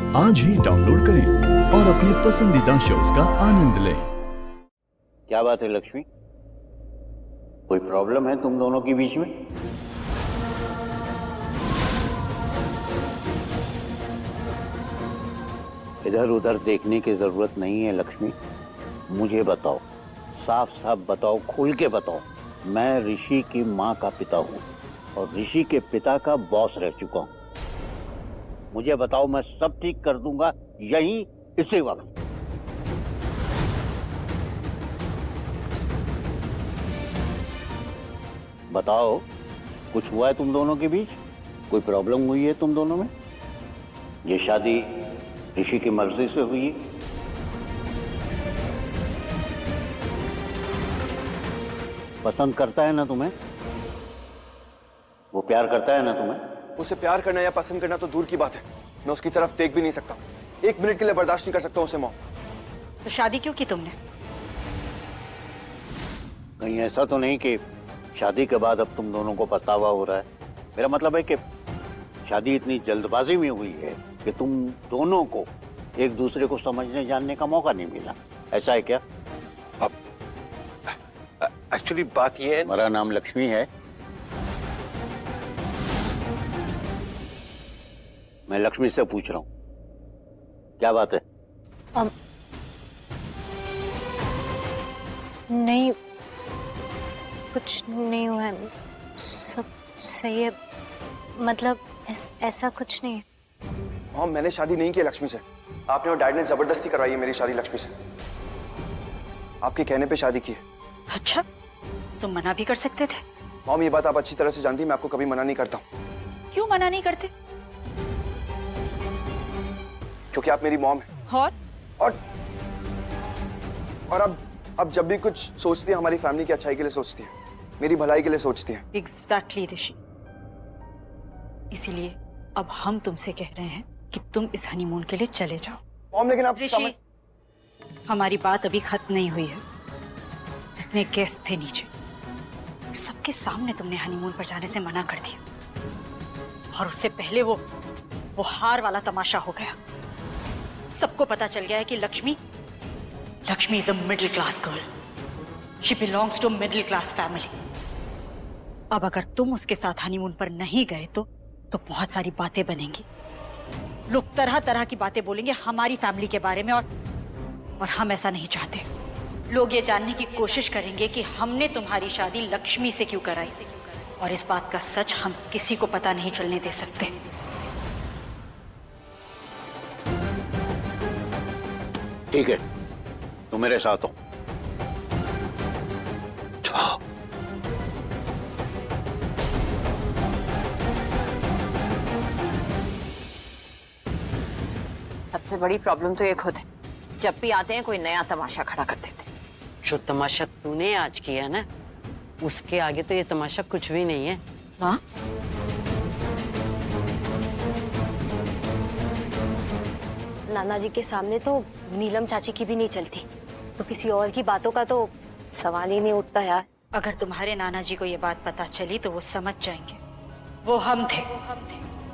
आज ही डाउनलोड करें और अपने पसंदीदा शोज का आनंद लें। क्या बात है लक्ष्मी, कोई प्रॉब्लम है तुम दोनों के बीच में? इधर उधर देखने की जरूरत नहीं है लक्ष्मी, मुझे बताओ, साफ साफ बताओ, खुल के बताओ। मैं ऋषि की माँ का पिता हूँ और ऋषि के पिता का बॉस रह चुका हूँ। मुझे बताओ, मैं सब ठीक कर दूंगा यही इसी वक्त। बताओ, कुछ हुआ है तुम दोनों के बीच? कोई प्रॉब्लम हुई है तुम दोनों में? ये शादी ऋषि की मर्जी से हुई है? पसंद करता है ना तुम्हें? वो प्यार करता है ना तुम्हें? उसे प्यार करना या पसंद करना तो दूर की बात है, मैं उसकी तरफ देख भी नहीं सकता। एक मिनट के लिए बर्दाश्त नहीं कर सकता उसे। मॉम, तो शादी क्यों की तुमने? कहीं ऐसा तो नहीं कि शादी के बाद अब तुम दोनों को पछतावा हो रहा है? मेरा मतलब है कि शादी इतनी जल्दबाजी में हुई है कि तुम दोनों को एक दूसरे को समझने जानने का मौका नहीं मिला, ऐसा है क्या? अब एक्चुअली बात यह है, मेरा नाम लक्ष्मी है, मैं लक्ष्मी से पूछ रहा हूं, क्या बात है? नहीं, कुछ नहीं हुआ है, सब सही है। मतलब ऐसा कुछ नहीं है। मॉम, मैंने शादी नहीं की लक्ष्मी से। आपने और डैड ने जबरदस्ती करवाई है मेरी शादी लक्ष्मी से। आपके कहने पे शादी की है। अच्छा, तुम मना भी कर सकते थे। मॉम, ये बात आप अच्छी तरह से जानती हैं, मैं आपको कभी मना नहीं करता हूँ। क्यों मना नहीं करते? क्योंकि आप मेरी मॉम हैं। और अब जब भी कुछ सोचती है हमारी फैमिली की अच्छाई के लिए सोचती है, मेरी भलाई के लिए सोचती है। एग्जैक्टली ऋषि, इसीलिए अब हम तुमसे कह रहे हैं कि तुम इस हनीमून के लिए चले जाओ। मॉम, लेकिन आप ऋषि, हमारी बात अभी खत्म नहीं हुई है। इतने गेस्ट थे नीचे, सबके सामने तुमने हनीमून पर जाने से मना कर दिया, और उससे पहले वो हार वाला तमाशा हो गया। सबको पता चल गया है कि Lakshmi is a middle class girl, she belongs to middle class family. अब अगर तुम उसके साथ हनीमून पर नहीं गए तो बहुत सारी बातें बनेंगी। लोग तरह तरह की बातें बोलेंगे हमारी फैमिली के बारे में, और हम ऐसा नहीं चाहते। लोग ये जानने की कोशिश करेंगे कि हमने तुम्हारी शादी लक्ष्मी से क्यों कराई, और इस बात का सच हम किसी को पता नहीं चलने दे सकते। ठीक है, तुम मेरे साथ हो। सबसे बड़ी प्रॉब्लम तो ये खुद है, जब भी आते हैं कोई नया तमाशा खड़ा कर देते हैं। जो तमाशा तूने आज किया ना, उसके आगे तो ये तमाशा कुछ भी नहीं है। हाँ? नाना जी के सामने तो नीलम चाची की भी नहीं चलती, तो किसी और की बातों का तो सवाल ही नहीं उठता यार। अगर तुम्हारे नाना जी को ये बात पता चली तो वो समझ जाएंगे वो हम थे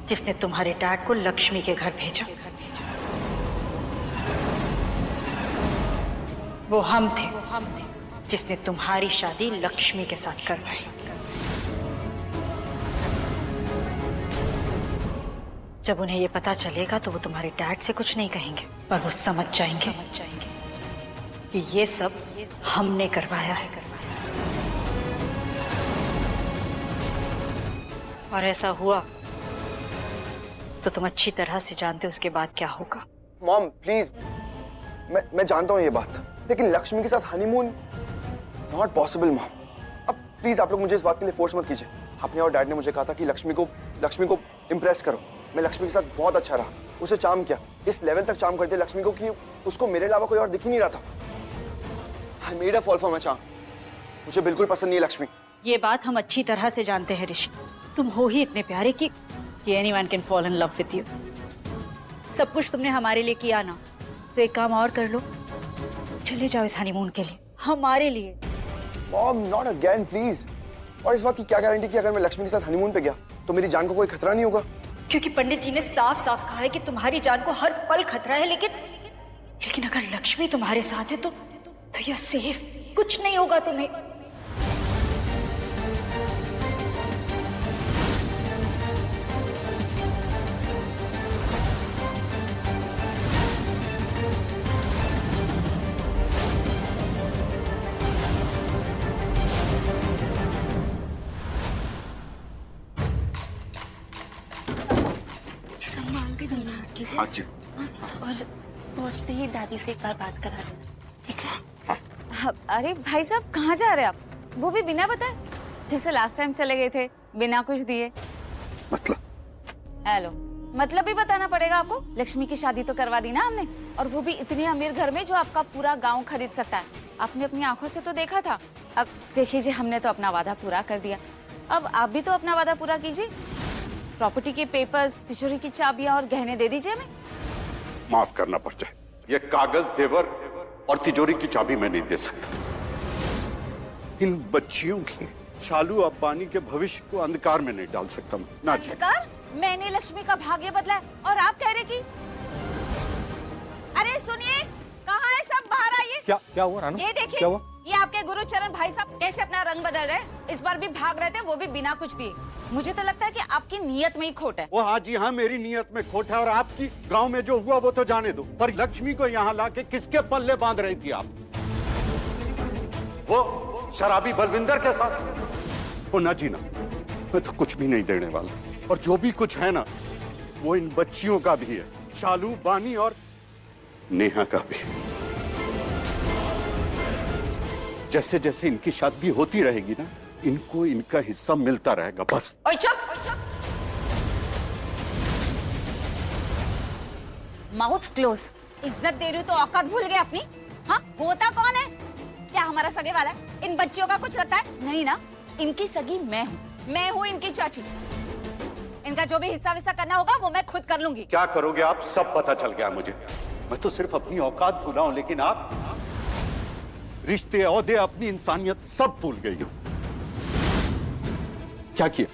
जिसने तुम्हारे डैड को लक्ष्मी के घर भेजा। वो हम थे जिसने तुम्हारी शादी लक्ष्मी के साथ करवाई। जब उन्हें ये पता चलेगा तो वो तुम्हारे डैड से कुछ नहीं कहेंगे, पर वो समझ जाएंगे कि ये सब हमने करवाया है। और ऐसा हुआ तो तुम अच्छी तरह से जानते हो उसके बाद क्या होगा। मॉम प्लीज, मैं जानता हूँ ये बात, लेकिन लक्ष्मी के साथ हनीमून नॉट पॉसिबल। मॉम, अब प्लीज आप लोग मुझे इस बात के लिए फोर्स मत कीजिए। आपने और डैड ने मुझे कहा था कि लक्ष्मी को इम्प्रेस करो। मैं लक्ष्मी के साथ बहुत अच्छा रहा, उसे चार्म किया, इस लेवल तक चार्म करते लक्ष्मी को कि उसको मेरे अलावा कोई और दिख ही नहीं रहा था। I made a fall for my charm. मुझे बिल्कुल पसंद नहीं है लक्ष्मी। ये बात हम अच्छी तरह से जानते हैं ऋषि, तुम हो ही इतने प्यारे कि anyone can fall in love with you. सब कुछ तुमने हमारे लिए किया ना, तो एक काम और कर लो, चले जाओ इस हनीमून के लिए, हमारे लिए। Mom not again please. और इस बात की क्या गारंटी कि अगर मैं लक्ष्मी के साथ हनीमून पे गया तो मेरी जान को कोई खतरा नहीं होगा? क्योंकि पंडित जी ने साफ साफ कहा है कि तुम्हारी जान को हर पल खतरा है, लेकिन अगर लक्ष्मी तुम्हारे साथ है तो यह सेफ, कुछ नहीं होगा तुम्हें। हाँ जी। और पहुंचते ही दादी से एक बार बात करा देना, ठीक है? अरे भाई साहब, कहाँ जा रहे हैं आप? वो भी बिना बताए, जैसे लास्ट टाइम चले गए थे बिना कुछ दिए। मतलब? हेलो, मतलब भी बताना पड़ेगा आपको। लक्ष्मी की शादी तो करवा दी ना हमने, और वो भी इतने अमीर घर में जो आपका पूरा गांव खरीद सकता है। आपने अपनी आंखों से तो देखा था। अब देखिए जी, हमने तो अपना वादा पूरा कर दिया, अब आप भी तो अपना वादा पूरा कीजिए। प्रॉपर्टी के पेपर्स, तिजोरी की चाबियां और गहने दे दीजिए हमें। माफ करना पड़ जाए, ये कागज, जेवर और तिजोरी की चाबी मैं नहीं दे सकता। इन बच्चियों की शालू अब्बानी के भविष्य को अंधकार में नहीं डाल सकता मैं। ना जी। अंधकार? मैंने लक्ष्मी का भाग्य बदला है और आप कह रहे कि? अरे सुनिए, कहाँ है सब? बाहर आइए। क्या हुआ रानू? ये देखिए, क्या हुआ? ये आपके गुरुचरण भाई साहब कैसे अपना रंग बदल रहे हैं। इस बार भी भाग रहे थे, वो भी बिना कुछ दिए। मुझे तो लगता है कि आपकी नीयत में ही खोट है। वो हाँ जी हाँ, मेरी नीयत में खोट है, और आपकी गांव में जो हुआ वो तो जाने दो, पर लक्ष्मी को यहाँ लाके किसके पल्ले बांध रही थी आप? वो शराबी बलविंदर के साथ? वो ना जी ना, मैं तो कुछ भी नहीं देने वाला, और जो भी कुछ है ना वो इन बच्चियों का भी है, शालू, बानी और नेहा का भी। जैसे जैसे इनकी शादी होती रहेगी ना, इनको इनका हिस्सा मिलता रहेगा, बस। ओए चुप, ओए चुप। Mouth close. इज्जत दे रही हो तो औकात भूल गए अपनी? हाँ, होता कौन है? क्या हमारा सगे वाला है? इन बच्चियों का कुछ लगता है? नहीं ना, इनकी सगी मैं हूँ इनकी चाची। इनका जो भी हिस्सा विस्सा करना होगा वो मैं खुद कर लूंगी। क्या करोगे आप, सब पता चल गया मुझे। मैं तो सिर्फ अपनी औकात भूला हूं, लेकिन आप रिश्ते, औहदे, अपनी इंसानियत सब भूल गई हो। क्या किया?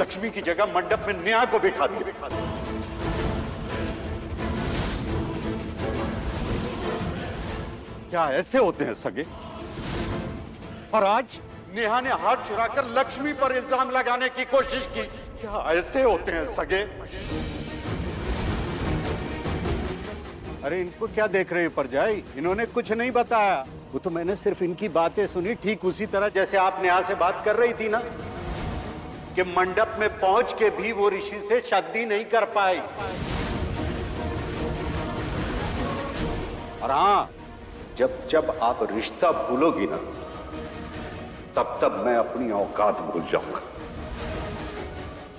लक्ष्मी की जगह मंडप में नेहा को बिठा दिया। क्या ऐसे होते हैं सगे? और आज नेहा ने हाथ चुराकर लक्ष्मी पर इल्जाम लगाने की कोशिश की। क्या ऐसे होते हैं सगे? अरे इनको क्या देख रहे पर जाए, इन्होंने कुछ नहीं बताया। वो तो मैंने सिर्फ इनकी बातें सुनी, ठीक उसी तरह जैसे आप नेहा से बात कर रही थी ना, कि मंडप में पहुंच के भी वो ऋषि से शादी नहीं कर पाई। और हाँ, जब जब आप रिश्ता भूलोगी ना, तब तब मैं अपनी औकात भूल जाऊंगा।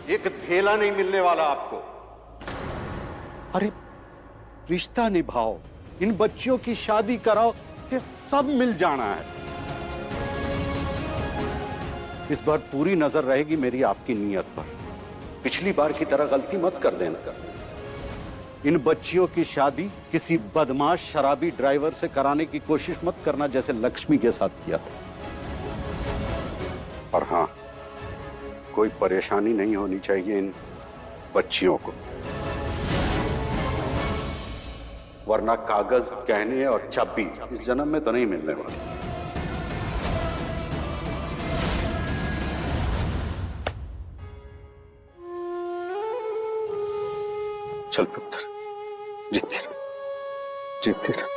एक थैला नहीं मिलने वाला आपको। अरे रिश्ता निभाओ, इन बच्चियों की शादी कराओ, ये सब मिल जाना है। इस बार पूरी नजर रहेगी मेरी आपकी नीयत पर। पिछली बार की तरह गलती मत कर देना। इन बच्चियों की शादी किसी बदमाश शराबी ड्राइवर से कराने की कोशिश मत करना, जैसे लक्ष्मी के साथ किया था। और हाँ, कोई परेशानी नहीं होनी चाहिए इन बच्चियों को, वरना कागज, गहने और चाबी इस जन्म में तो नहीं मिलने वाली। चल पुत्र, जीते रहो, जीते रहो।